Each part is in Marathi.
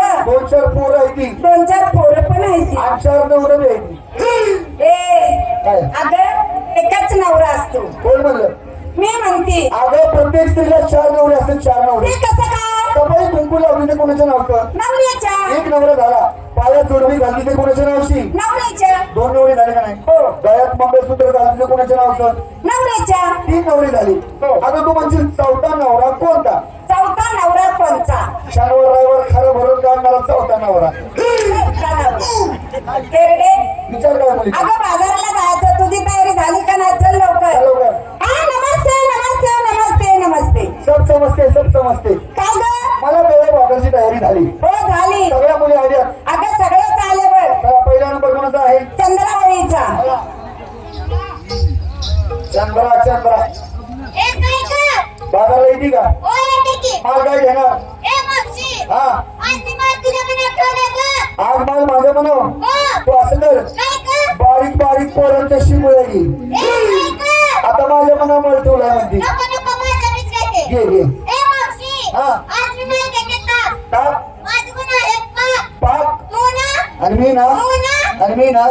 नवरा, दोन चार पोरं आहे ती, दोन चार पोरं पण आहे ती. 8-4 नवरं बी आहे ती. काय? अगं एकच नवरा असतो. कोण म्हणलं? मी म्हणते अगं प्रत्येक स्त्रीला 4 नवरे असतात, 4 नवरे. ते कसं काय? कपाळी कुंकू लावली ते कोणाच्या नावचं? नवऱ्याच्या. एक नवरा झाला. पायात जोडवी घातली ते कोणाच्या नावची? नवऱ्याच्या. 2 नवरे झाले का नाही? हो. गळ्यात मंगळसूत्र घातली ते कोणाच्या नावचं? नवऱ्याच्या. 3 नवरे झाली. हो. आता तू म्हणशील चौथा नवरा कोणता? चौथा नवरा कोणचा? शनिवार रविवार खरं भरून काढणारा चौथा नवरा. चौथा नवरा. तेरडे. विचार काय मुली? अगं बाजाराला जायचं, तुझी तयारी झाली का नाही? चल लवकर. लवकर. हा, नमस्ते नमस्ते नमस्ते नमस्ते. सब समजते, सब समजते. काय ग? मला पहिल्या भागाची तयारी झाली. हो झाली. सगळ्या मुली आल्या. अगं सगळं चाललं बघ. चला, पहिला नंबर कोणाचा आहे? चंद्रावळीचा. चंद्रा चंद्रा बाजारला येते का? माल काय घेणार? हा, आज माल माझ्या म्हणाव. तू असं कर, बारीक बारीक पोरांच्या शिमुळ्या घे. आता माझ्या मना मळ ठेवलाय म्हणते. घे घे. हा, टाक. पाक. आणि मी ना, आणि मी ना.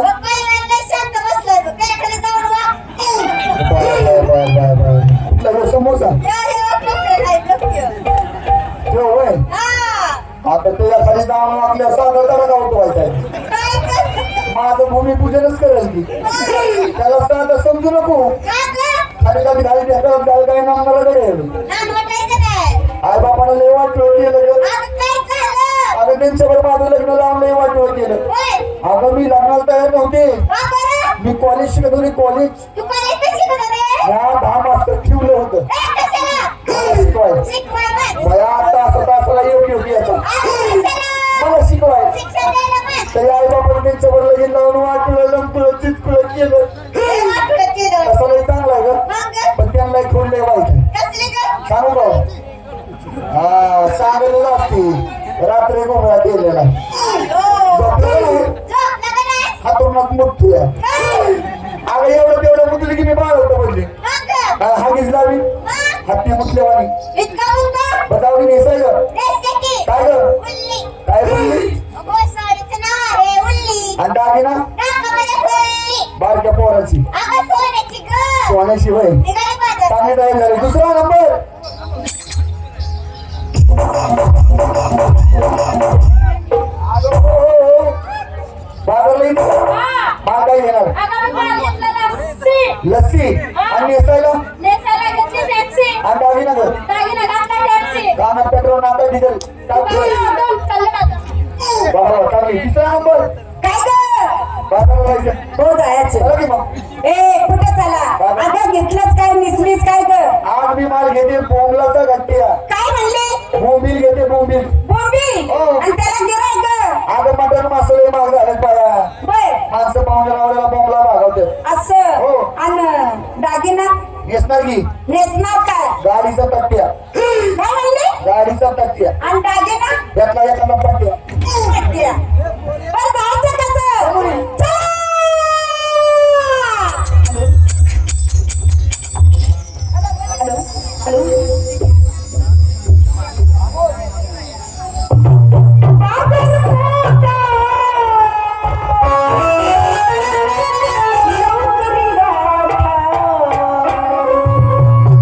कुठला समोसा ठेव होय. आता तुझ्या खाली जाऊन आपल्या साधा तारा गावठवायचा आहे. माझं भूमिपूजनच करेल की. त्याला साधा समजू नको. खाली खाली खाली ढेकळत काय नामदाला कडे आई बापाला लय वाटलं केलं. अगं त्यांच्यावर माझं लग्न लावून लय वाटलं केलं. अगं मी लग्नाला तयार नव्हते. मी कॉलेज शिकत होते. कॉलेज या 10 मास्तर ठेवलं होतं शिकवाय. आता असं तासाला योग्य होती याचा मला शिकवाय. तरी आई बापाने त्यांच्यावर लगेच लावून वाटलं लंपलं चिचकुलं केलं. तसं लय चांगलं आहे ग, पण त्यांना खोडले वाईट सांगू का? हा, सांगलेलं असते रात्री गोंधळा केलेला. हातून मुठू आहे. अगं एवढं तेवढं मुतली की मी बाळ होतं म्हणजे हागीच लावी हत्ती मुतलेवानी बजावली नेसायचं. काय ग? काय बोलली? आणि दागिना बारक्या पोराची सोन्याची वय चांगली तयारी झाली. दुसरा नंबर बाजारला येतो. माल काय घेणार? लस्सी. आणि नेसायला आणि दागिना ग. कानात पेट्रोल नाका डिझेल बरोबर चांगली. तिसरा नंबर बाजारला जायचं. हो जायचं. चला की मग. कुठे चला? अगं घेतलंच काय निसलीस काय ग? आज मी माल घेते बोंबलाचा गट्टिया. काय म्हणले? बोंबील घेते बोंबील. बोंबील. हो. आणि त्याला गिरायक ग? अगं मटण मासले महाग झाले पाया. बर. माणसं पाहुण्या रावल्याला बोंबला भागवते. असं. हो. आणि दागिना नेसणार की नेसणार काय? गाडीचा तट्ट्या. काय म्हणले? गाडीचा तट्ट्या. आणि दागिना यातला एखादा पट्ट्या. पट्ट्या. बरं जायचं कसं? चला! हॅलो हॅलो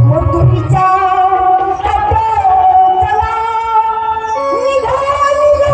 मधुरीचा हात चला निघा निघा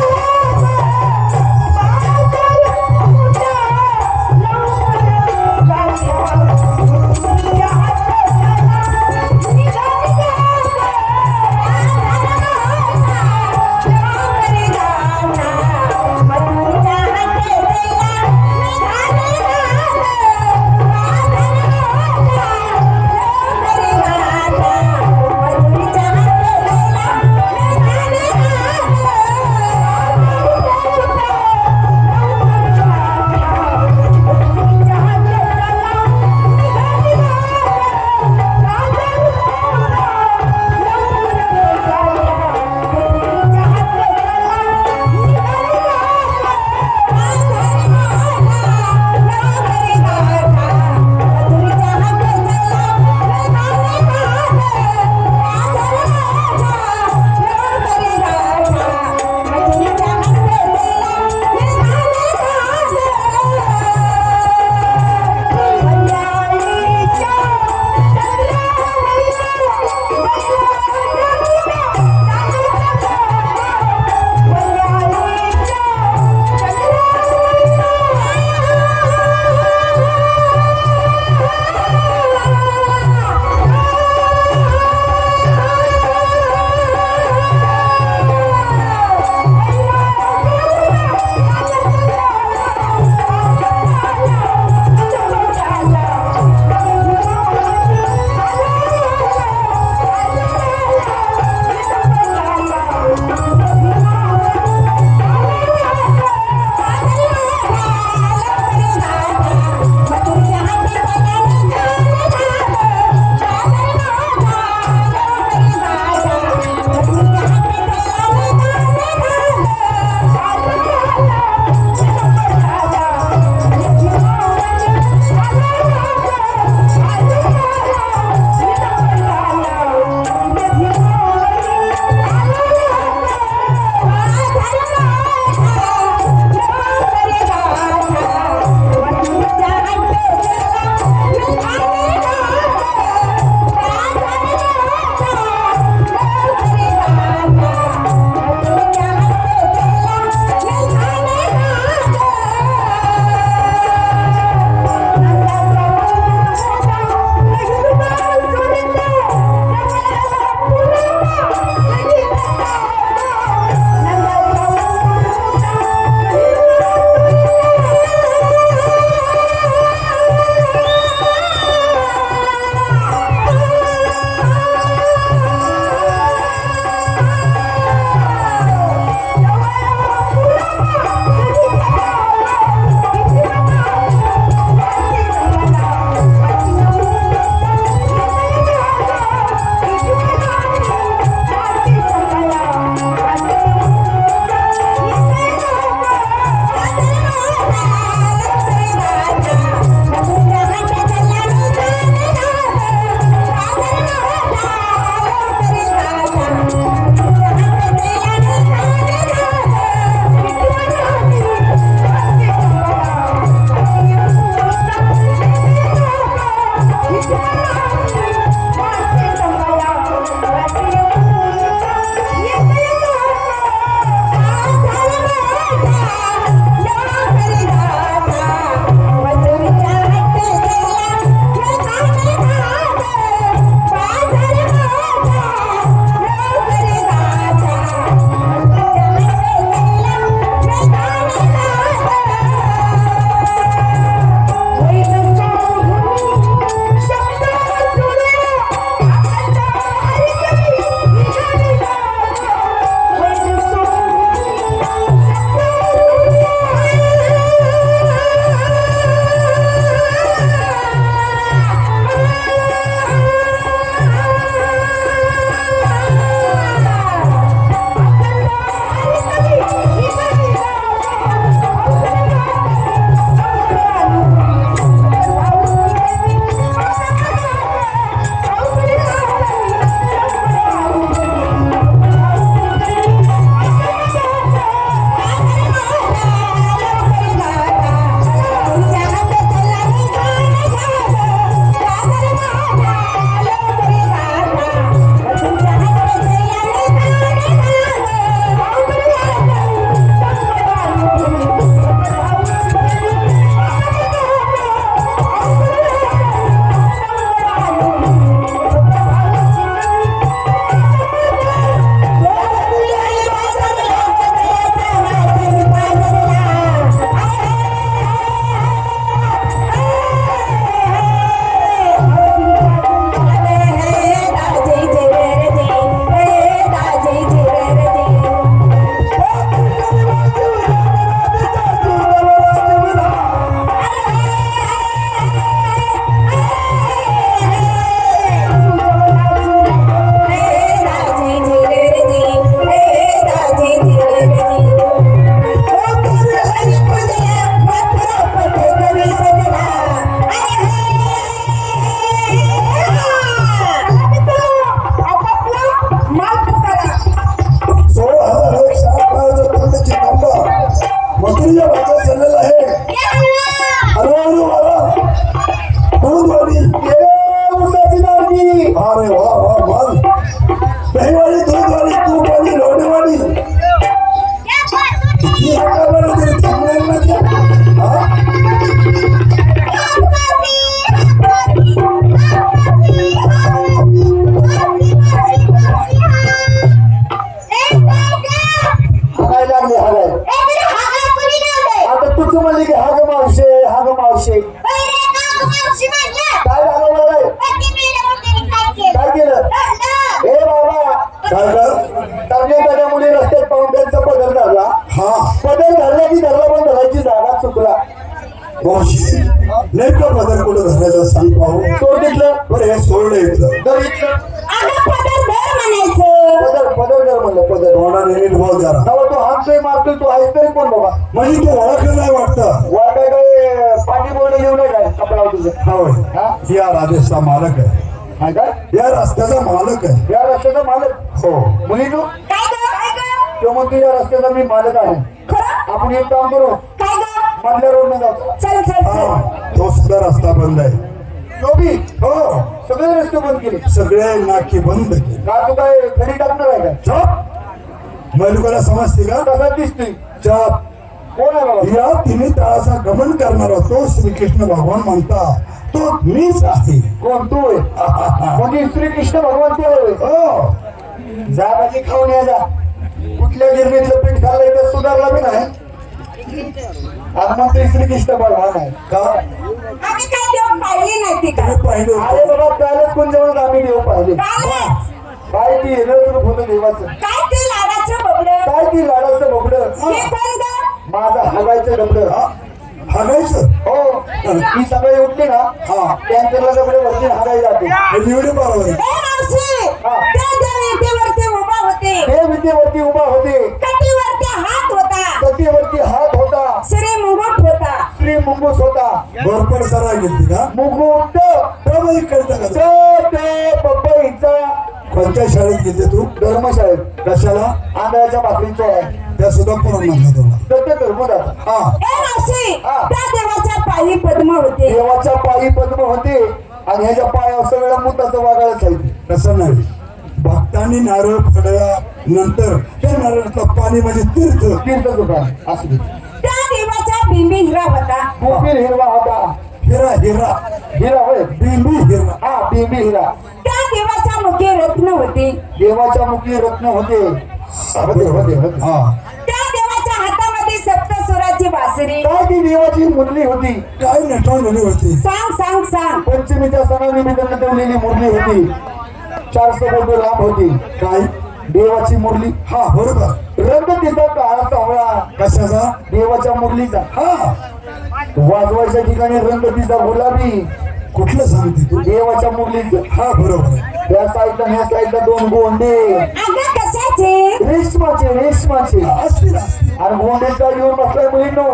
तुझ्या भागात चाललेला आहे हळूहळू मला दूधवाली उसाची लावणी अरे वा वा माल दहीवाली दूधवाली तूपवाली लोणीवाली किती हाका बरं तरी थांबणार ना त्या हा हागाय लागली हागाय आता तुझं म्हणले की हा ग मावशे काय झालं मला काय केलं ए बाबा काय कर चांगल्या एखाद्या मुली रस्त्यात पाहून त्यांचा पदर धरला हा पदर धरला की धरला पण धरायची जागा चुकला मावशी नेमका पदर कुठं घालायचा सांग पाहू सोड तिथलं बरं हे सोडलं इथलं धर इथलं म्हणायचं पदर धर म्हणलं पदर तोंडाने नीट बोल जरा नवा तू हातोय मारतोय तू आहेस तरी कोण बाबा म्हणजे तू ओळखलं नाही वाटतं वा काय पाठी बोलणं घेऊन नाही काय कपडा तुझं होय हा ही या राजेशचा मालक आहे हाय काय या रस्त्याचा मालक आहे या रस्त्याचा मालक हो मुली तू काय ग तो म्हणतो या रस्त्याचा मी मालक आहे खरं आपण एक काम करू काय ग मधल्या रोडने जातो चल चल हा चल तो सुद्धा रस्ता बंद आहे तो बी हो सगळे रस्ते बंद केले सगळे नाकी बंद केले का तू काय खडी टाकणार आहे काय चप मैलुकाला समजते का कसा दिसतोय चप कोण आहे बाबा या तिन्ही तळाचा गमन करणारा तो श्रीकृष्ण भगवान म्हणता तो मीच आहे कोण तू आहे म्हणजे श्रीकृष्ण भगवान तू आहे हो जा भाजी खाऊन या जा कुठल्या गिरणीतलं पीठ खाल्लंय तर सुधारला बी नाही आज म्हणतो श्रीकृष्ण भगवान आहे का आम्ही काय देव पाहिली नाही ती का तुम्ही पाहिलं अरे होतं. बाबा त्यालाच कोण जेवण आम्ही देव पाहिले कालच. काय ती रूप होतं देवाचं काय ते लाडाचं बबडं काय ती लाडाचं बोबडं हे कोण ग माझं हागायचं डबडं हा हागायचं हो ही सकाळी उठली ना हा टँकरला डबडे वरती हागाय जाते हे निवडे बरोबर आहे. ए मावशी हा. त्या देवीवरती उभा होते हे विद्येवरती उभा होते कटीवरती हात होता सतीवरती हात होता श्री मुकुट होता श्री मुंगूस होता भरपड सराय गेली का मुकुट प्रमाणे कळतं का पपईचा कोणत्या शाळेत गेले तू धर्मशाळेत कशाला आंधळ्याच्या भाकरीचा आहे त्या सुद्धा पुरण म्हणलं तुला सत्य धर्मदाता हा ए मावशी हा. त्या देवाच्या पायी पद्म होते देवाच्या पायी पद्म होते आणि ह्याच्या पायावर सगळ्या मुताचं वागायला जायचे तसं नाही भक्तांनी नारळ फडल्या नंतर त्या नारळातलं पाणी म्हणजे तीर्थ तीर्थ दुकान असली त्या देवाचा बिंबी हिरा होता गोपीर हिरवा होता हिरा हिरा हिरा होय बिंबी हिरा हा बेबी हिरा त्या देवाच्या मुखे रत्न होते देवाच्या मुखी रत्न होते होते हा त्या देवाच्या हातामध्ये सप्तसुराची बासरी काय ती देवाची मुरली होती काय नटवलेली होती सांग सांग सांग पंचमीच्या सणानिमित्तानं ठेवलेली मुरली होती 400 बोट लांब होती काय देवाची मुरली हा बरोबर रंग तिचा काळा सावळा कशाचा देवाच्या मुरलीचा हा वाजवायच्या ठिकाणी रंग तिचा गुलाबी कुठलं सांगते तू देवाच्या मुरलीचं हा बरोबर आहे. त्या साईडला ह्या साईडला 2 गोंडे अगं कशाचे रेशमाचे असतील असतील आणि गोंडेचा येऊन बसलाय मुलींनो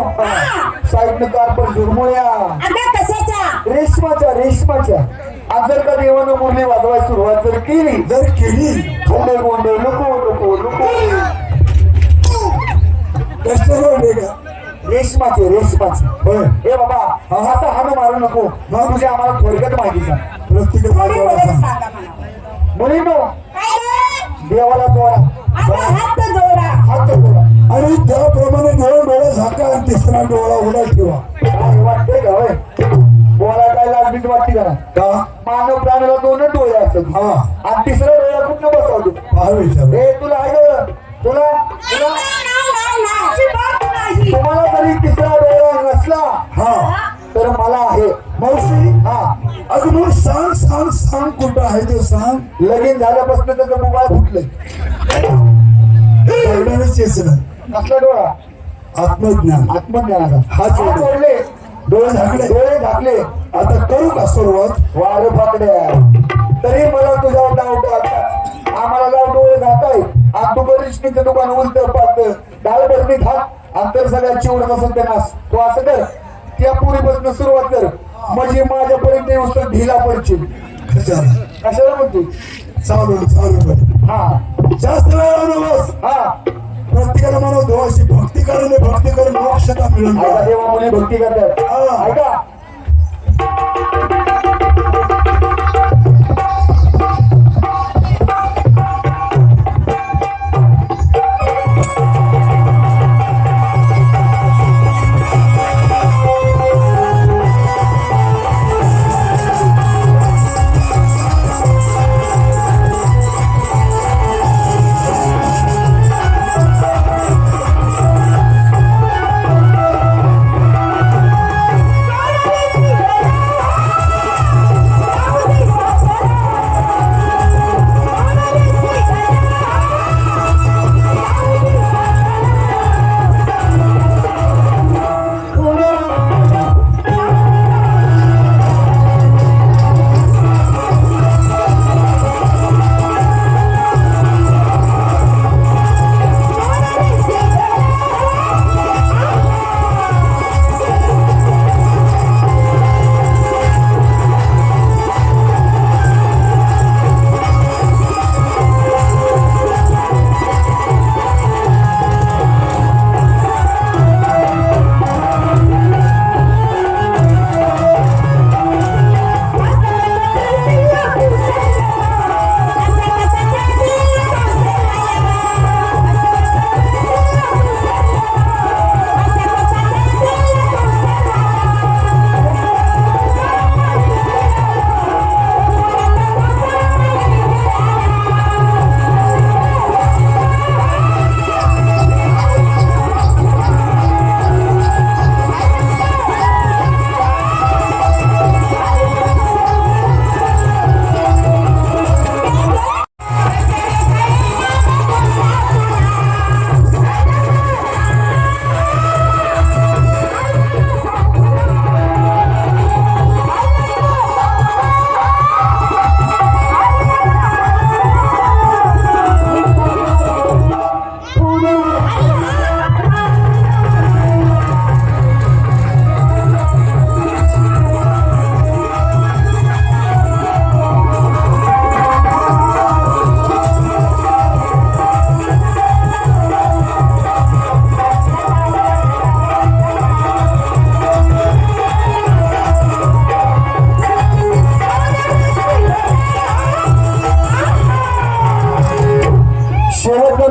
साईडनं कारपर झुरमुळ्या अगं कशाच्या रेशमाच्या आज जर का देवानं मुरली वाजवायला सुरुवात जर केली जर केली गोंडे गोंडे लुको कस्टमर आहे का रेशमाचे होय हे बाबा असं हाणं मारू नको मग तुझ्या आम्हाला थोडक्यात माहिती सांग प्रत्येक थोडी बाजूला बोलत सांग. सांगा मला मुलींनो काय ग? देवाला जोडा अगं हात जोडा हात जोडा आणि त्याप्रमाणे 2 डोळे झाका आणि 3रा डोळा उघडा ठेवा काय वाटतंय का होय बोला काय लाजबीज वाटते का का मानव प्राण्याला 2 डोळे असतात हा आणि 3रा डोळा कुठनं बसवतो पहा विचार हे तुला आहे का तुला नाही तुम्हाला जरी 3रा डोळा नसला हा तर मला आहे मावशी हा अगं मग सांग कुठं आहे ते सांग लगीन झाल्यापासून त्याचं मोबाईल फुटलंय कळणारच येचं कसला डोळा आत्मज्ञान आत्मज्ञानाचा हात हात जोडले. जोडले डोळे झाकले डोळे झाकले आता करू का सुरुवात वारे फाकड्या तरी मला तुझ्यावर डाऊट आला आम्हाला लाव डोळे जाताय आणि तू बरीचनीचं दुकान उलट पाहत डाळ भरणी खा अंतर सगळ्या चिवडत असेल त्यांना तू असं कर त्या पुरीपासून सुरुवात कर म्हणजे माझ्यापर्यंत येऊस तर ढिला पडशील कशाला कशाला म्हणतो चालू कर हा जास्त वेळ बस हा प्रत्येकाला म्हणा देवाची भक्ती कर मोक्ष दक्षता मिळून ऐका देवा मुली भक्ती करतात हा. ऐका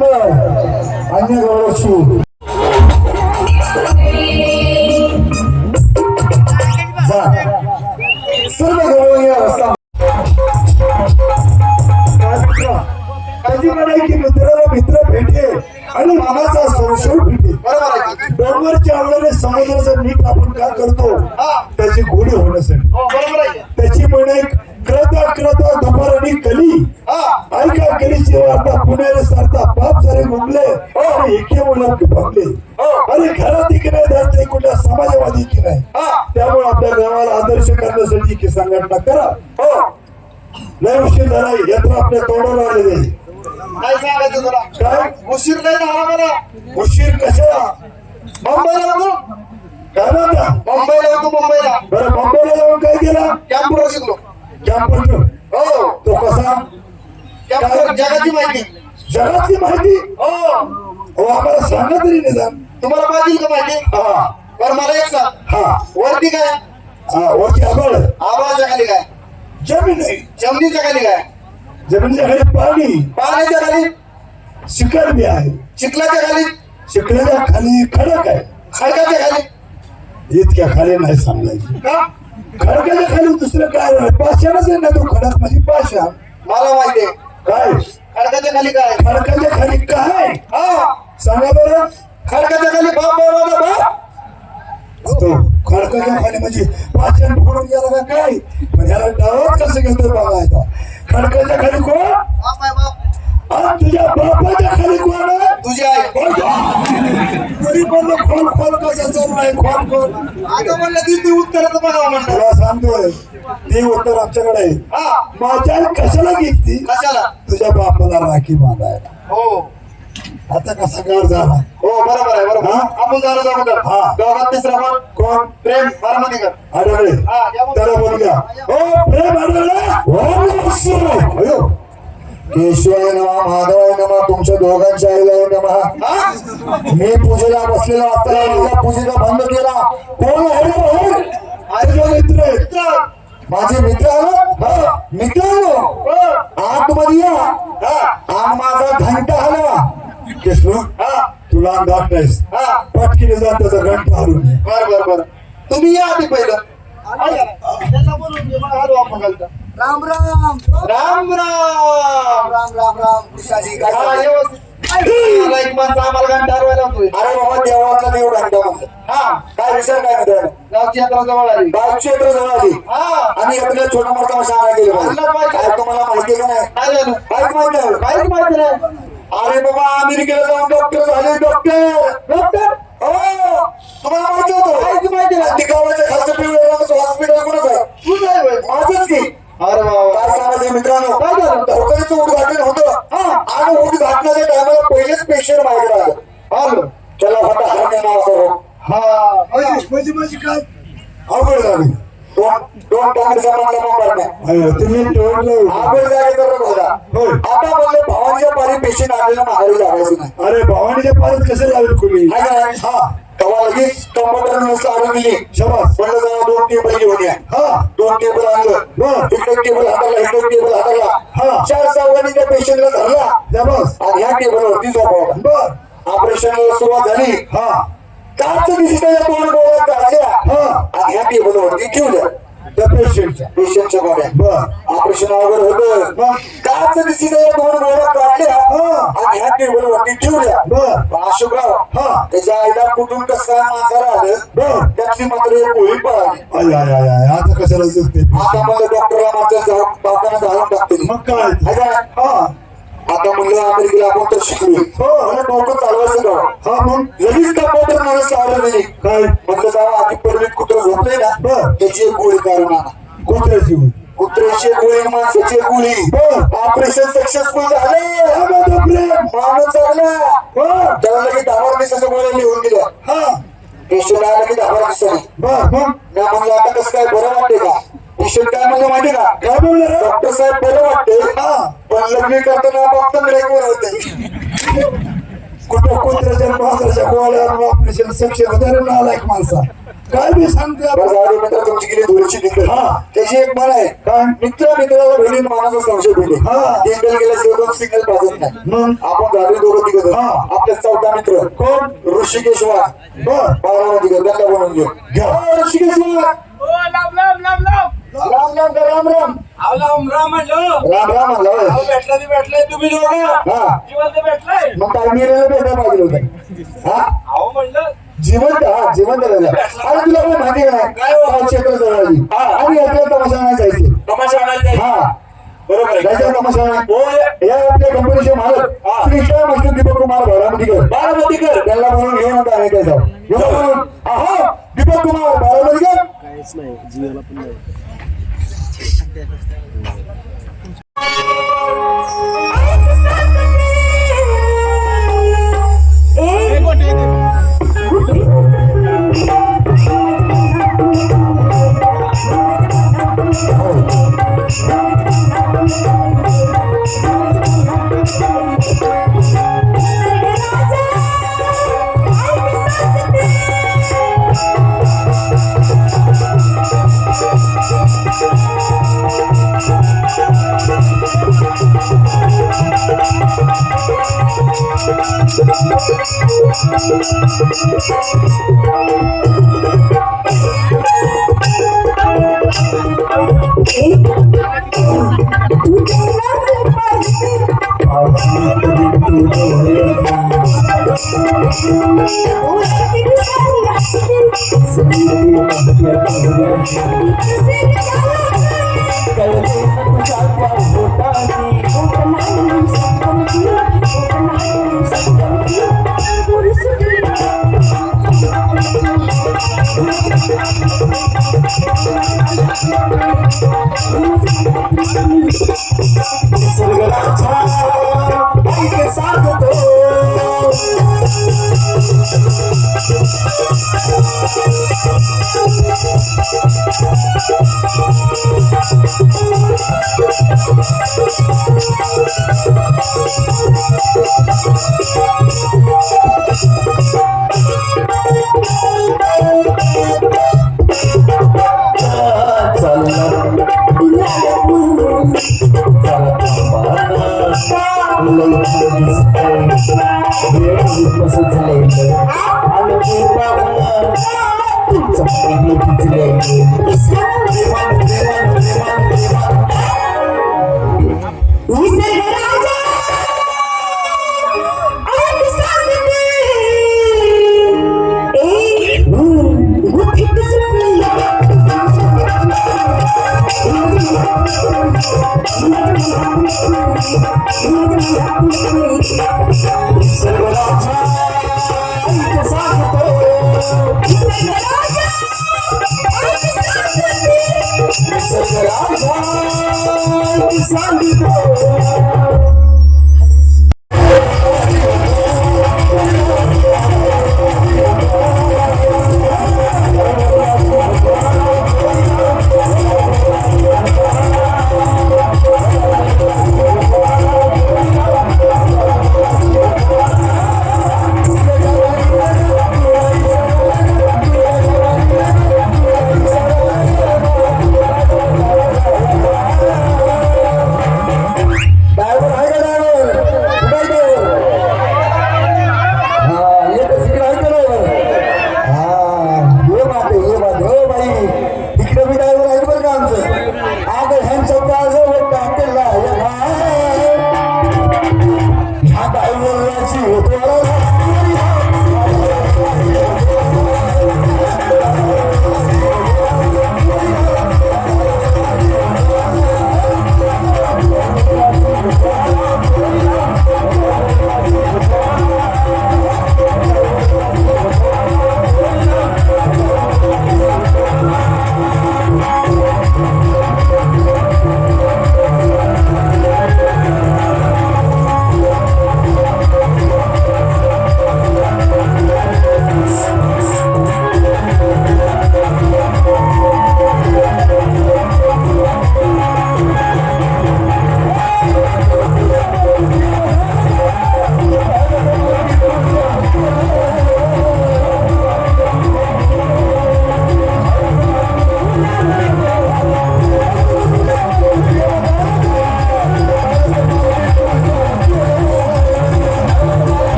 अन्य गौरवशी सर्व गौरव अवस्था काळजी म्हणाय की मित्राला मित्र भेटे आणि मामाचा संशय भेटे. डोंगरच्या आवडीने समुद्राचं नीट आपण काय करतो त्याची गोडी होण्यासाठी त्याची म्हणे करता करता दुपारणी कली ऐका कलीची वार्ता पुण्याला सारता बाप सारे घुमले आणि एके मुलं भगले आणि घरात की नाही धरते कुठल्या समाजवादी की नाही. त्यामुळे आपल्या गावाला आदर्श करण्यासाठी की संघटना करा. लय उशीर झाला यात्रा आपल्या तोंडाला आलेली आहे. काय सांगायचं तुला काय उशीर नाही झाला मला उशीर कशाला मुंबईला होतो काय म्हणता मुंबईला होतो मुंबईला बरं मुंबईला जाऊन काय केला कॅम्प्युटर शिकलो कॅम्प्युटर हो तो कसा कॅम्प्युटर जगाची माहिती जगाची माहिती हो हो आम्हाला सांगा तरी निदान. तुम्हाला पाहिजे का माहिती हा बरं मला एक सांग हा वरती काय हा वरती आभाळ आवाजाच्या खाली काय जमीन आहे जमिनीच्या खाली काय जमिनीच्या खाली पाणी पाण्याच्या खाली शिखर बी आहे चिखलाच्या खाली शिखराच्या खाली खडक आहे खडकाच्या खाली इतक्या खाली नाही सांगायची. का खडकाच्या खाली दुसरं काय नाही पाषाणच आहे ना तो खडक म्हणजे पाषाण. मला माहिती आहे काय खडकाच्या खाली काय खडकाच्या खाली काय हा सांगा बरं. खडकाच्या खाली बाप बाबा बाप तो खडकाच्या खाली म्हणजे पाषाण फोडून गेला का काय पण ह्याला डावात कसं घेतो बघायचा. खडकाच्या खाली कोण बाप आहे बाप आणि तुझ्या बापाच्या खाली कोण आहे? तुझी आई तरी म्हणलं खोल खोल कसं चालू आहे खोल खोल. आता म्हणलं ती उत्तराचं बघावं म्हणलं तुला सांगतोय ते उत्तर आमच्याकडे आहे. हा माझ्या आई कशाला घेतली कशाला तुझ्या बापाला राखी बांधायला. हो आता कसा काळ झाला हो बरोबर आहे बरोबर हा? आपण झालं जाऊ हा. दोघात तिसरा पण कोण प्रेम बारामतीकर आढळले हा, या बोल. त्याला बोलूया हो प्रेम आढळले हो अयो केशवाय नमा माधवाय नमा तुमच्या दोघांच्या आईला नमा. मी पूजेला बसलेला असताना माझ्या पूजेचा भंग केला. कोण आहे रे बाहेर? माझे मित्र आहेत. माझे मित्र आलो. मित्रांनो आतमध्ये या. आणि माझा घंटा हलवा. कृष्ण तुला अंदाज नाहीस. पटकीने जा त्याचा घंटा हलवून ये. बर तुम्ही या आधी पहिलं. त्यांना बोलून घे, मग हात वापरून घालता. राम राम राम राम राम राम राम कृष्णाजी काय हा, चाललंय? व्यवस्थित. मला एक माणसं आम्हाला घंटा हलवायला होतोय. अरे बाबा देवाचा देव घंटा म्हणतो. हा काय विषय काय मित्रांनो? गावची यात्रा जवळ आली. गाव क्षेत्र जवळ आली हा आणि आपल्या छोटा मोठा शाळा गेलो आणलं पाहिजे. काय तुम्हाला माहिती आहे का नाही? काय झालं? काहीच माहिती नाही. काहीच माहिती नाही. अरे बाबा अमेरिकेला जाऊन डॉक्टर झाले. डॉक्टर हो तुम्हाला माहिती होतं? काहीच माहिती नाही. ते गावाच्या खालचं पिवळं हॉस्पिटल कोणच आहे? तू काय होय? माझंच की. अरे बाबा काय सांगायचं मित्रांनो? काय झालं? दवाखान्याचं उद्घाटन होतं आणि उद्घाटनाच्या टायमाला पहिलेच पेशंट माझ्याकडे आलं. आलो. त्याला होता हरण्या नावाचा रोग. हा म्हणजे माझी काय अवघड झाली. दोन टाकरचा म्हणला मग भरण्या. अरे तुम्ही टोळलं. आवड जागेचा रोग होता. होय. आता म्हणले भावांच्या पारी पेशंट आलेलं माघारी लागायचं नाही. अरे भावानीच्या पारच कसं लावेल कोणी. हाय का नाही? तेव्हा लगेच कंपाऊंडर व्यवस्था आणून दिली. शाबास. म्हणलं जरा 2 टेबल घेऊन या. 2 टेबल आणलं. बर. इकडे टेबल हाताला इकडे टेबल हाताला. हा. 4 सावगानी त्या पेशंटला धरला शाबास. आणि ह्या टेबलवरती झोपवला. बर. ऑपरेशनला सुरुवात झाली. काच दिसत्या 2 गोळ्या काढल्या आणि ह्या टेबलवरती ठेवल्या त्या पेशंटच्या पेशंटच्या गोळ्या. बर. ऑपरेशन अवघड होतं. काच दिसत्या 2 गोळ्या काढल्या आणि ह्या टेबलवरती ठेवल्या. बर. अशोकराव त्याच्या आईला कुठून कसं माणसाला आलं. बर. त्यातली मात्र एक गोळी पळाली. आय आय आय आय आता कशाला जगते. आता मला डॉक्टरला मात्र बापानं घालून टाकते. मग काय. हाय का? आता म्हणलं अमेरिकेला आपण तर शिकलो. मला डोकं चालवायचं का? मग लगेच कंपाऊंडर मला आवडलं नाही. काय म्हटलं जावा आधी परवीत कुत्र झोपले ना बर. त्याची एक गोळी काढून आणा. कुत्र्याची होईल. कुत्र्याची एक गोळी माणसाची एक गोळी. बर. ऑपरेशन सक्सेसफुल झालं. माणूस चांगला. त्याला लगेच 10 दिवसाच्या गोळ्या लिहून दिल्या. पेशंट आला की 10 दिवसांनी. बर. मग मी म्हणलं आता कसं काय बरं वाटते का? पेशंट काय म्हणलं माहिती का? काय बोलणार. डॉक्टर साहेब बरं वाटते पण लग्न करताना फक्त ब्रेकवर होते. कुठं कुत्र्याच्या माणसाच्या गोळ्यावर ऑपरेशन सक्षम होणार नालायक माणसा. काय बी सांगते बरं जाऊ दे मित्र तुमची गेली धुळीची दिक्कत. त्याची एक म्हण आहे काय? मित्राला भेटून मानाचा संशय भेटे. सिंगल गेल्याशिवाय 2 सिंगल पाजत नाही. मग आपण झाले दोघं तिघं. आपल्या 4था मित्र कोण? ऋषिकेश वाघ. बर. बारामती त्यांना बनवून घेऊ. ऋषिकेश वाघ राम राम राम राम म्हणलं होय. भेटलाय तुम्ही दोघं. जिवंत भेटलाय. मग काय मिळालं भेटायला पाहिजे होतं. अहो म्हणलं जिवंत राहिला. अरे तुला काय माहिती का नाही? काय क्षेत्र जवळ आली आणि यात्रेला तमाशा नाही जायचे. तमाशा आणायला बरोबर आहे. जायचं तमाशा नाही. या आपल्या कंपनीचे मालक श्री मास्टर दीपक कुमार बारामतीकर त्यांना म्हणून घेऊन होता आणि काय जाऊ दीपक कुमार बारामतीकर.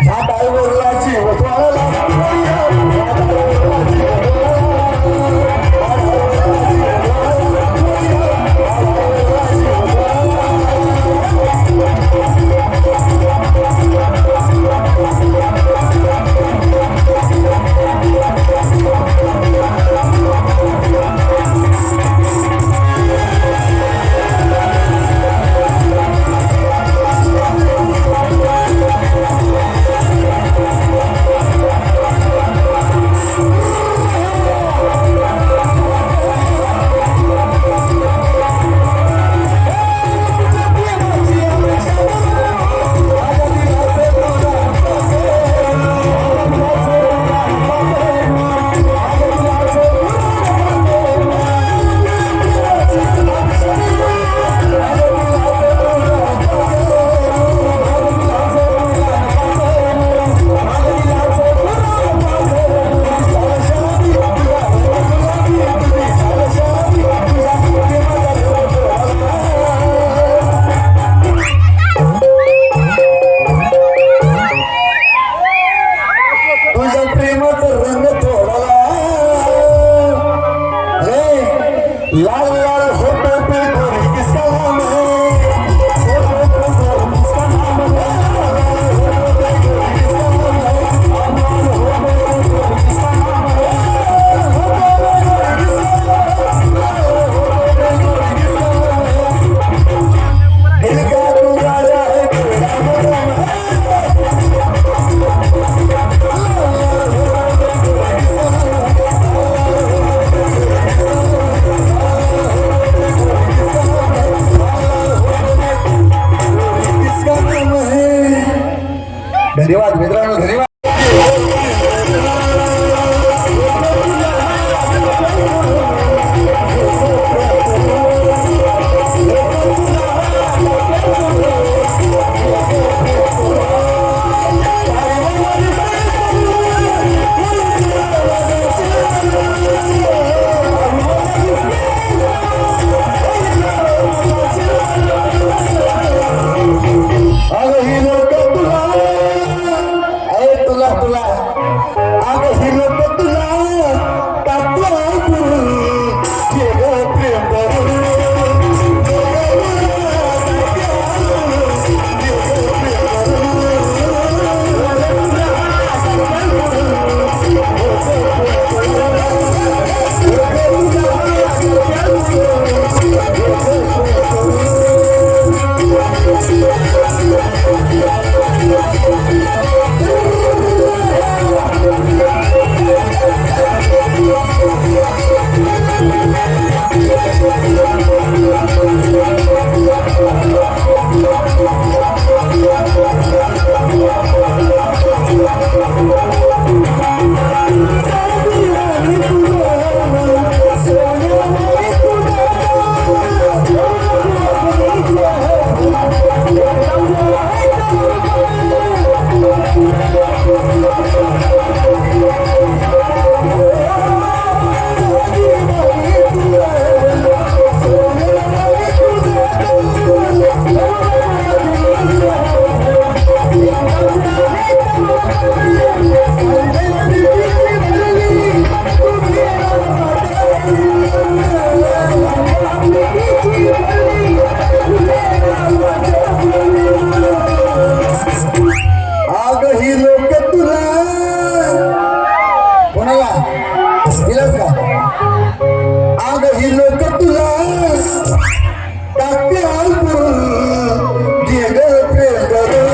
ह्या ड्रायव्हरला जीव लाल लाल होठों पे गोरी किसका नाम है? होठों पे गोरी किसका नाम है? होठों पे गोरी किसका नाम है? लाल होठों पे गोरी किसका नाम है? होठों पे गोरी किसका नाम है? होठों पे गोरी किसका नाम है? दिल का तू राजा है तेरा गुलाम है। धन्यवाद मित्रांनो, धन्यवाद. अगं ही लोक तुला अगं ही लोक तुला टाकतो जे ग प्रेम करून. अगं ही लोक तुला कोणाला दिलंच का? अगं ही लोक तुला टाकते आलपून जे ग प्रेम करून.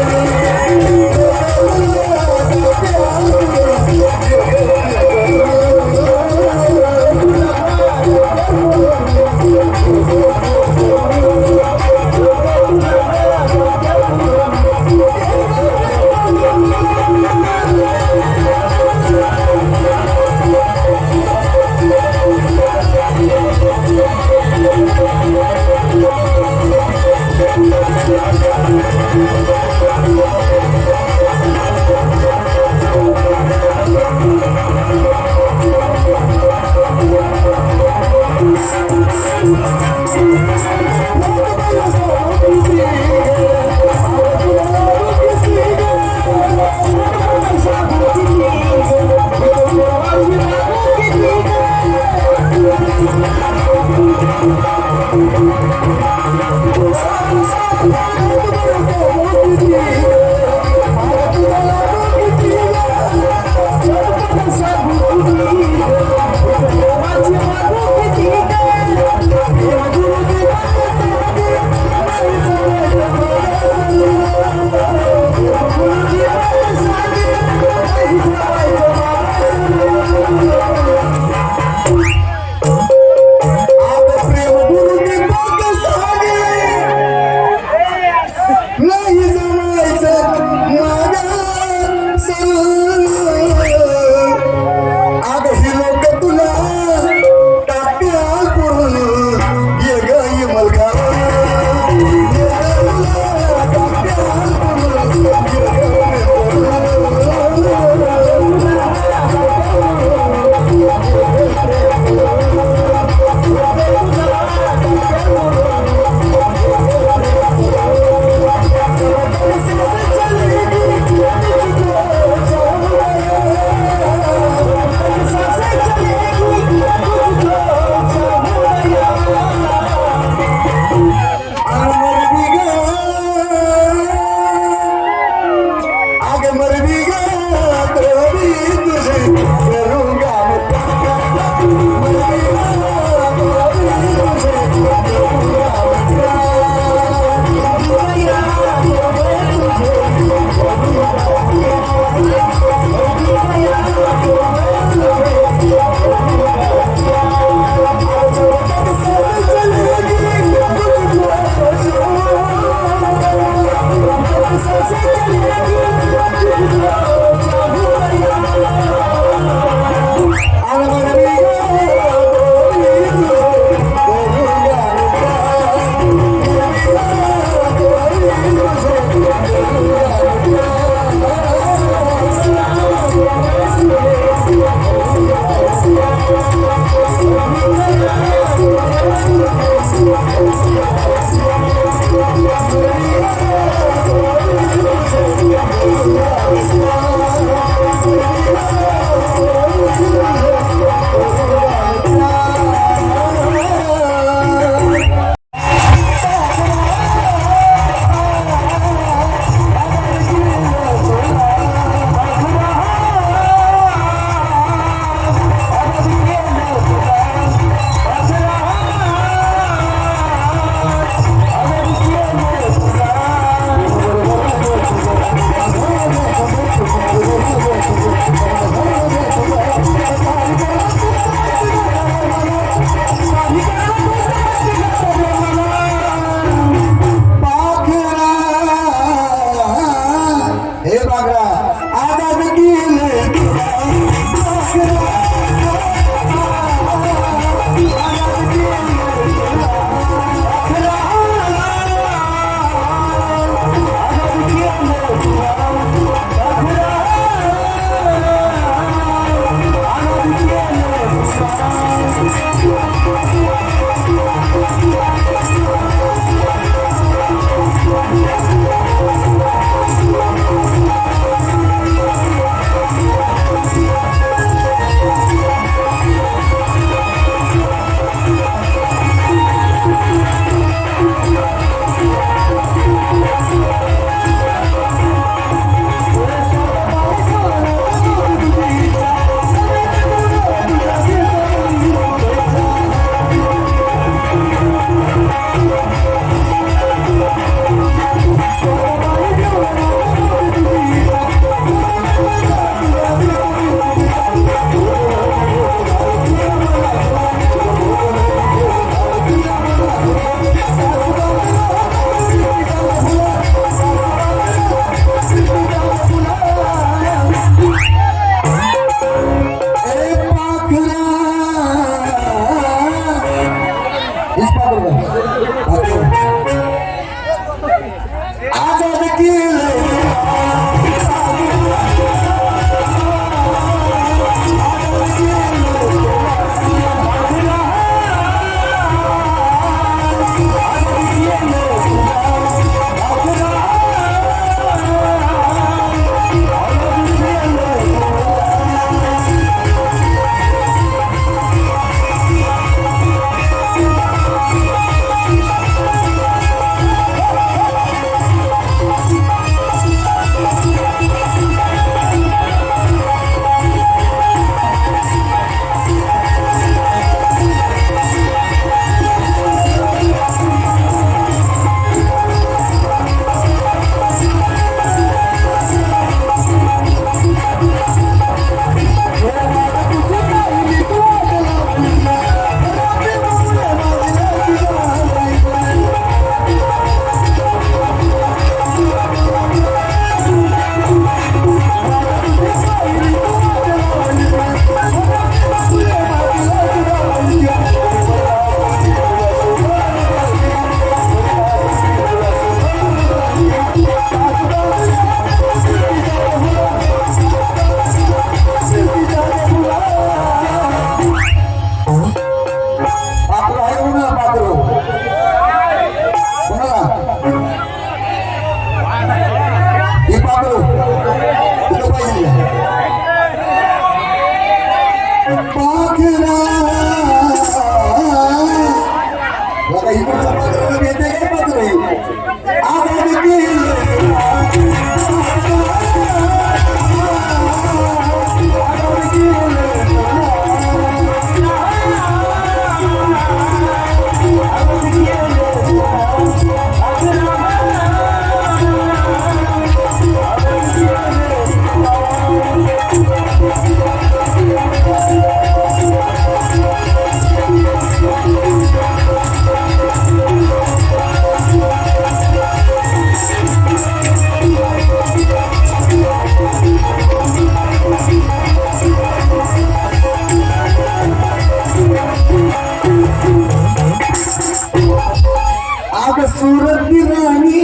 अग सुरत राणी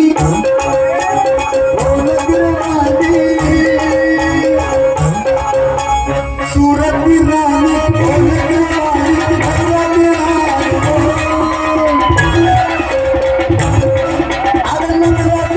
ओ नगरवाणी सुरत राणी ओ नगरवाणी अरे नगरात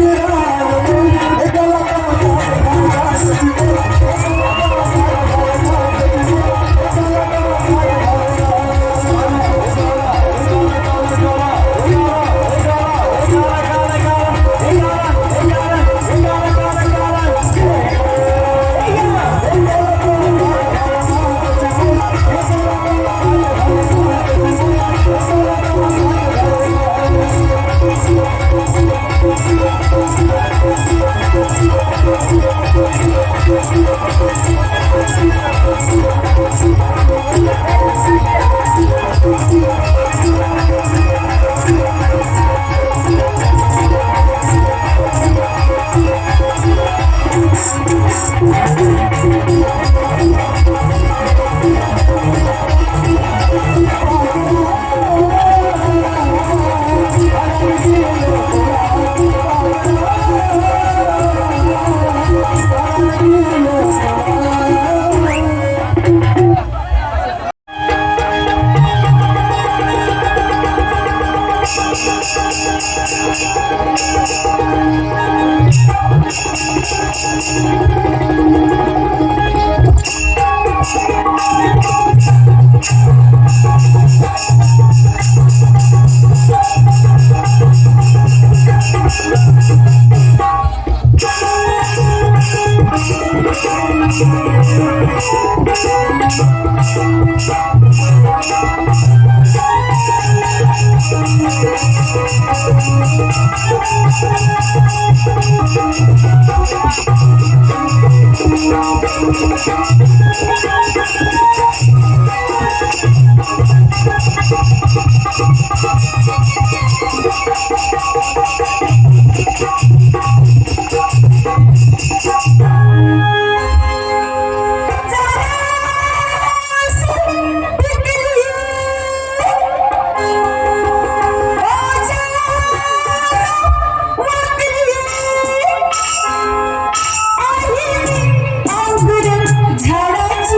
झाडाची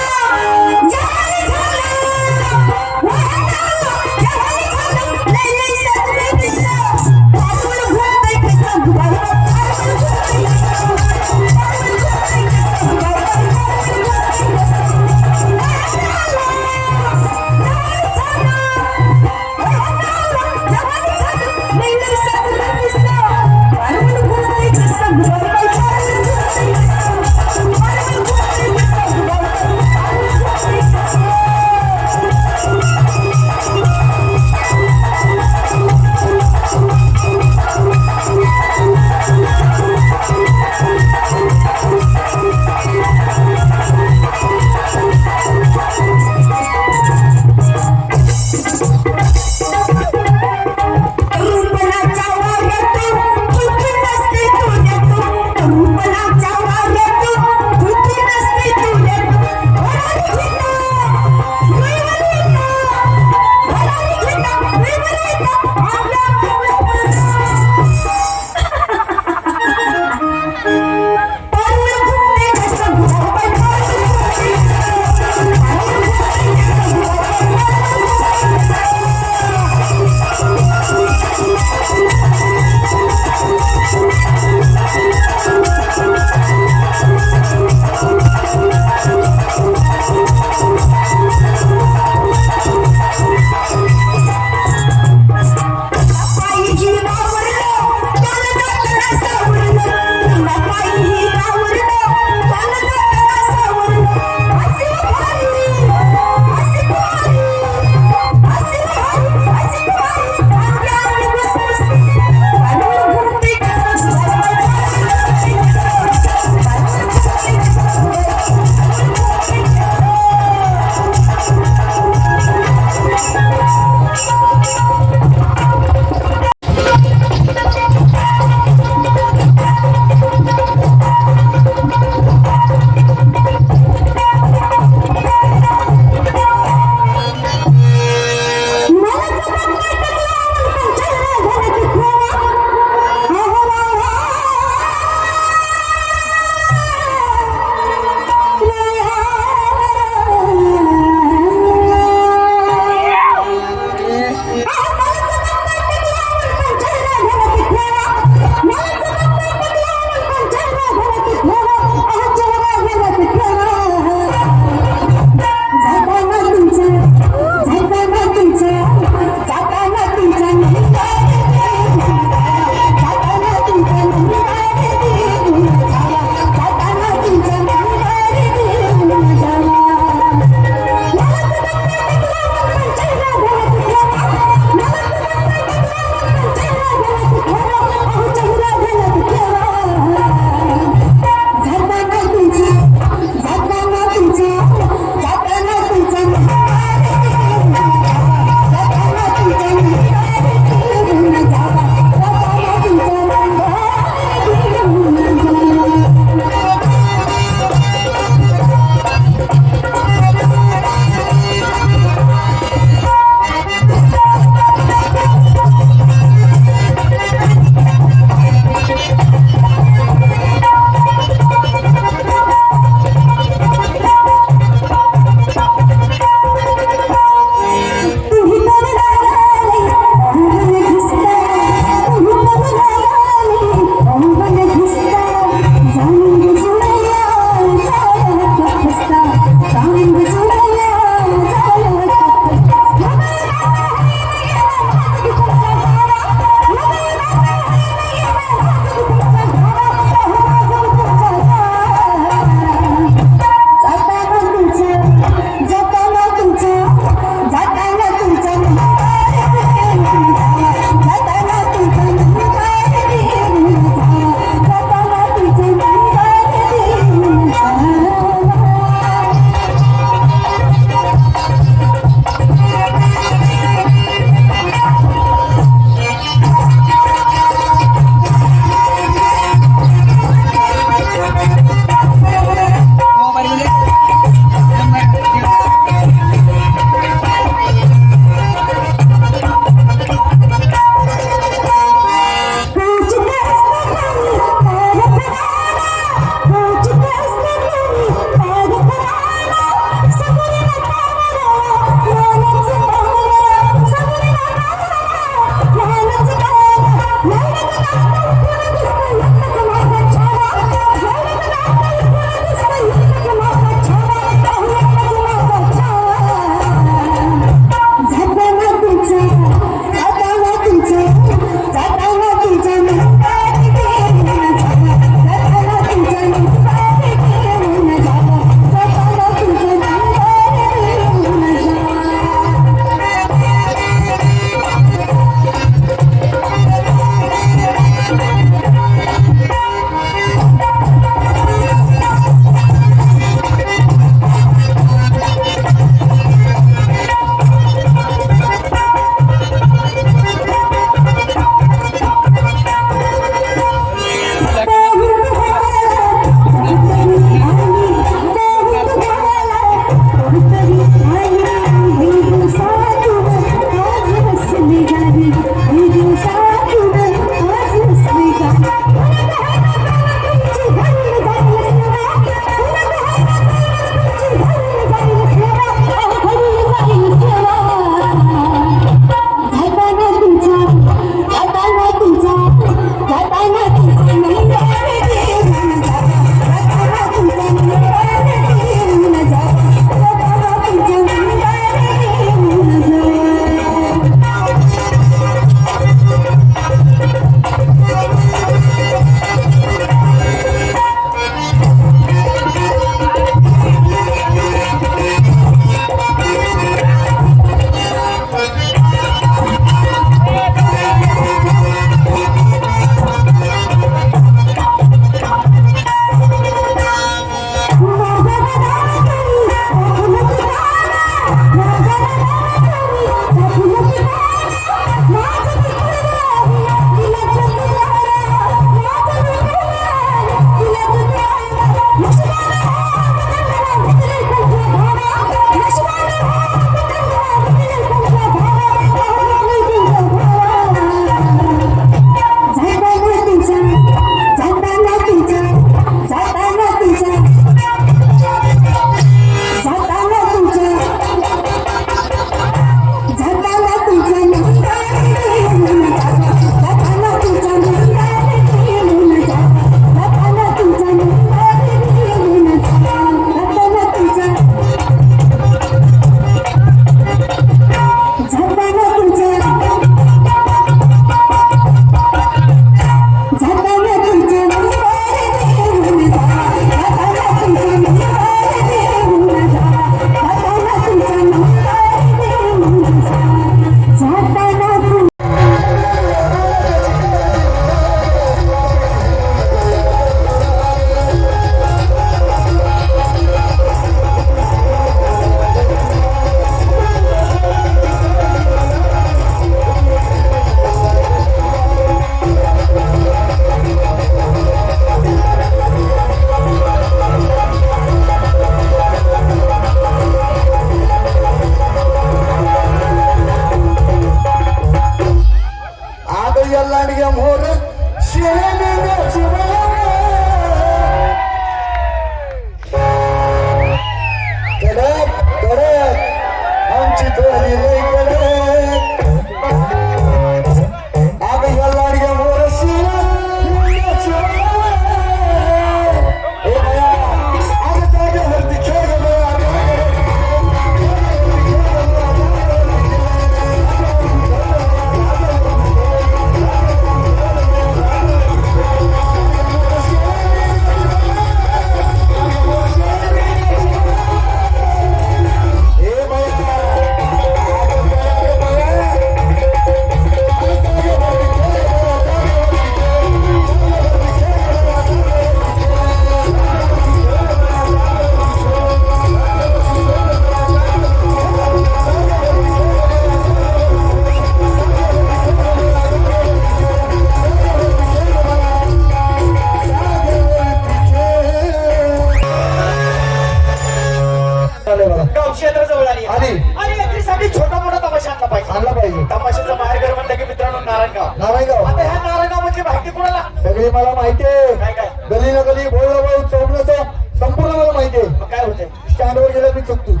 हे मला माहितीये. काय काय गली ना गली बोल बोल चौक ना चौक संपूर्ण मला माहितीये. मग काय होतंय स्टँडवर गेला मी चुकतो. मग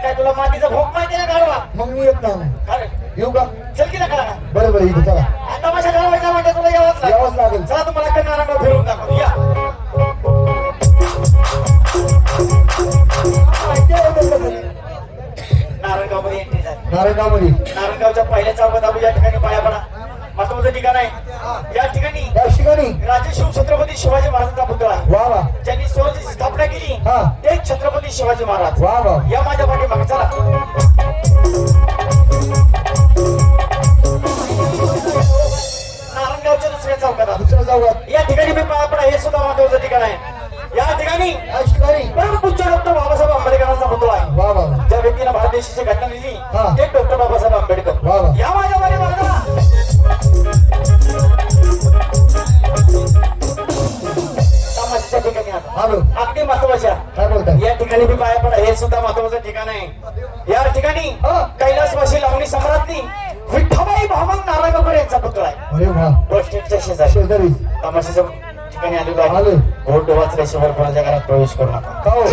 काय तुला मातीचा भोग माहिती ना गाडवा मग मी येत नाही. अरे येऊ का? चल की नका बरं बरं इथे चला. आता माझ्या घालवायचा म्हणजे तुला यावंच यावंच लागेल. चला तुम्हाला काय नारायणगाव फिरवून दाखव या माहितीये होतं कसं. नारायणगाव मध्ये एंट्री झाली नारायणगावमध्ये नारायणगावच्या पहिल्या चौकात आपण या ठिकाणी पाया पडा महत्वाचं ठिकाण आहे या ठिकाणी त्या ठिकाणी राजे शिव छत्रपती शिवाजी महाराजांचा पुतळा आहे वा वा ज्यांनी स्वराज्याची स्थापना केली हा. ते छत्रपती शिवाजी महाराज वा वा. या माझ्या पाठीमागे चला नारायणगावच्या दुसऱ्या चौकात आलो. दुसऱ्या चौकात या ठिकाणी मी पाया पडा हे सुद्धा महत्वाचं ठिकाण आहे या ठिकाणी या ठिकाणी परमपूज्य डॉक्टर बाबासाहेब आंबेडकरांचा पुतळा आहे वा वा ज्या व्यक्तीने भारत देशाची घटना लिहिली हा. ते डॉक्टर बाबासाहेब आंबेडकर वा वा. या माझ्या पाठीमागे तमाशाच्या ठिकाणी आलो. आलो. अगदी महत्वाच्या काय बोलताय? या ठिकाणी मी पाया पडा हे सुद्धा महत्वाचं ठिकाण आहे या ठिकाणी हा. कैलासवासी लावणी सम्राटनी विठ्ठलबाई भामंग नारायणगावकर यांचा पुतळा आहे अरे वा बस स्टँडच्या शेजारी शेजारी तमाशाच्या ठिकाणी आलेलो आहे आलोय. घोट वाचल्याशिवाय कोणाच्या घरात प्रवेश करू नका का हो?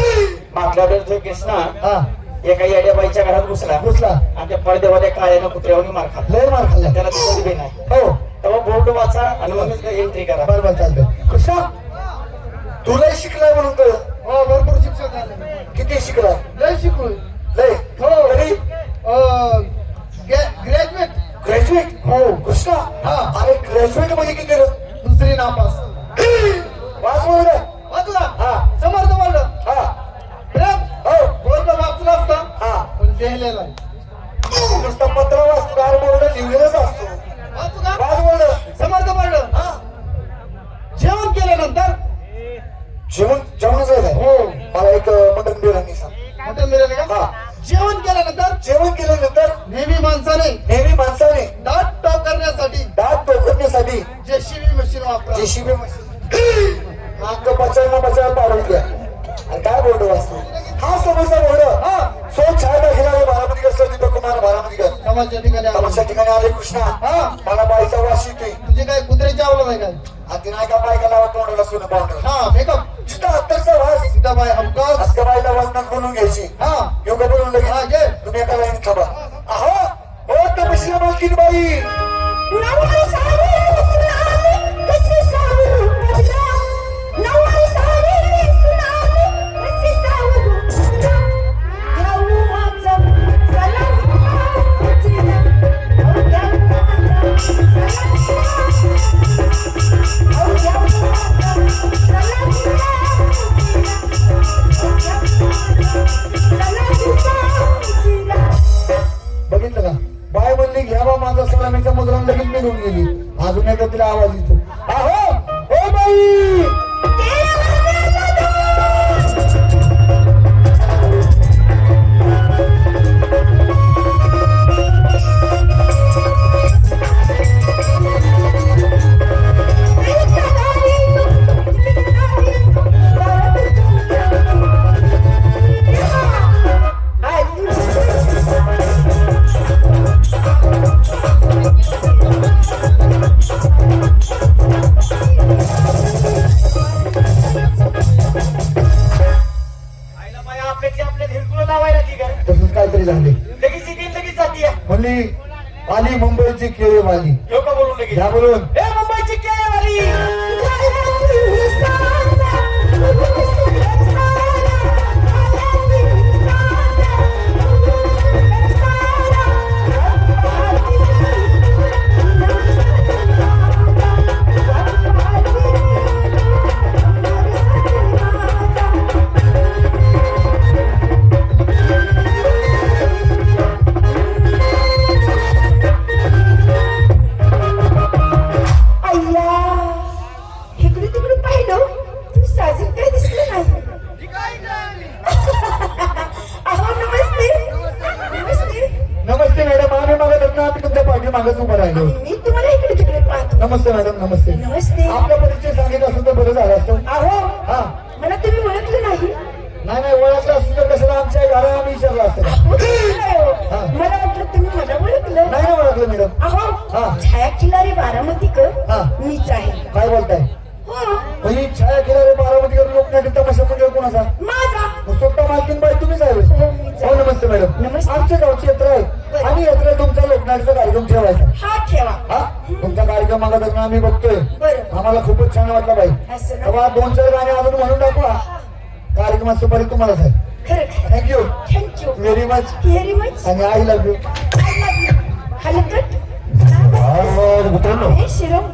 मागल्या वेळेस जो कृष्णा हा एका येड्या बाईच्या घरात घुसला घुसला. आणि त्या पडदेवाल्या काळ्यानं कुत्र्यावरून मार खाल्ला लय मार खाल्ला. त्याला दिसत बी नाही हो तेव्हा बोर्ड वाचा आणि मग एंट्री करा बरं बरं चालतंय. कृष्णा तुलाही शिकलाय म्हणून कळ. हो भरपूर शिक्षक झाले किती शिकलाय? लय शिकलोय लय हो. तरी ग्रॅज्युएट ग्रॅज्युएट हो कृष्णा हा. अरे ग्रॅज्युएट म्हणजे किती रे? दुसरी नापास वाच बोल रे. वाचला हा. समर्थ म्हणलं हा प्रेम हो बोर्ड वाचला असता हा पण लिहिलेला आहे. नुसतं पत्र वाचतो काय बोर्ड लिहिलेलंच असतो. वाचू का? वाच बोल समर्थ म्हणलं हा जेवण केल्यानंतर जेवणच आहे काय? हो मला एक मटन बिर्याणी सांग. हॉटेल मिळाले का हा जेवण केल्यानंतर जेवण केल्यानंतर नेहमी माणसाने नेहमी माणसाने दात टॉप करण्यासाठी दात टोकरण्यासाठी जेसीबी मशीन वापरा जेसीबी नाक बचायला पाडून घ्या. आणि काय बोर्ड वाचतो हा समोरचा बोर्ड हा सोच छाया दाखिला बारामती कसं दीपक कुमार बारामती कर समाजच्या ठिकाणी आलो. तमाशा ठिकाणी आले कृष्णा हा मला बाईचा वास येतोय. तुझे काय कुत्र्याची आवडत आहे काय आधी नाही का बायका लावा तोंडाला सोनं पावडर हा मेकअप जिथं हत्तरचा वास सीताबाई हमकास अख्ख्या बाईला वाजनात बोलून घ्यायची. हा योगा बोलून हा, लगेच घे. तुम्ही एका लाईन थांबा. अहो हो तपशीला मालकीन बाई नववारी साडी सुनामी कशी सावरू बदला नववारी साडी सुनामी कशी सावरू बदला जाऊ माझा सलाम उचला ओ जाऊ माझा सलाम ओ जाऊ माझा सलाम बघितलं का बाय म्हणली घ्यावा माझा सलामीचा मुद्रा लगेच निघून गेली. अजून एकदा तिला आवाज येतो अहो हो बाई आपल्या हिरकुळ लावायला की काय तसंच काहीतरी झाले. लगेच येते लगेच जातीये म्हणली आली मुंबईची केळीवाली ह्यो का बोलून लगेच घ्या बोलून ए मुंबईची केळेवाली इकडे तिकडे पाहिलं तू साजूक काय दिसलं नाही. अहो नमस्ते नमस्ते नमस्ते मॅडम आम्ही मागत होतो आम्ही तुमच्या पाठी मागच उभं राहिलो. मी तुम्हाला इकडे तिकडे पाहतो. नमस्ते मॅडम नमस्ते. नमस्ते आपला परिचय सांगितलं असं तर बरं झालं असतं. अहो हा मला तुम्ही ओळखलं नाही. नाही नाही ओळखलं असतं तर कशाला आमच्या घरा आम्ही विचारलं असतं का? अहो, तसं नाही हो. मला वाटलं तुम्ही मला ओळखलं. नाही ना ओळखलं मॅडम. अहो हा. छाया खिलारी बारामती कर हा. मीच आहे. काय बोलताय हो ही छाया केला रे बारामतीकर लोकनाट्य तमाशा म्हणजे कोणाचा माझा. मग स्वतः मालकीन बाई तुम्हीच आहे होय? हो, मीच आहे. हो नमस्ते मॅडम. नमस्ते. आमच्या गावची यात्रा आहे बरं. आणि यात्रेत तुमचा लोकनाट्याचा कार्यक्रम ठेवायचा. हा ठेवा. हा तुमचा कार्यक्रम मागत आम्ही बघतोय. बरं. आम्हाला खूपच छान वाटलं बाई. असं ना? तेव्हा 2-4 गाणे अजून म्हणून टाकू. कार्यक्रमात सुपारी तुम्हालाच आहे. खरं thank you thank you very much very much. आणि आय लव्ह यू. हलकट मित्रांनो शिरम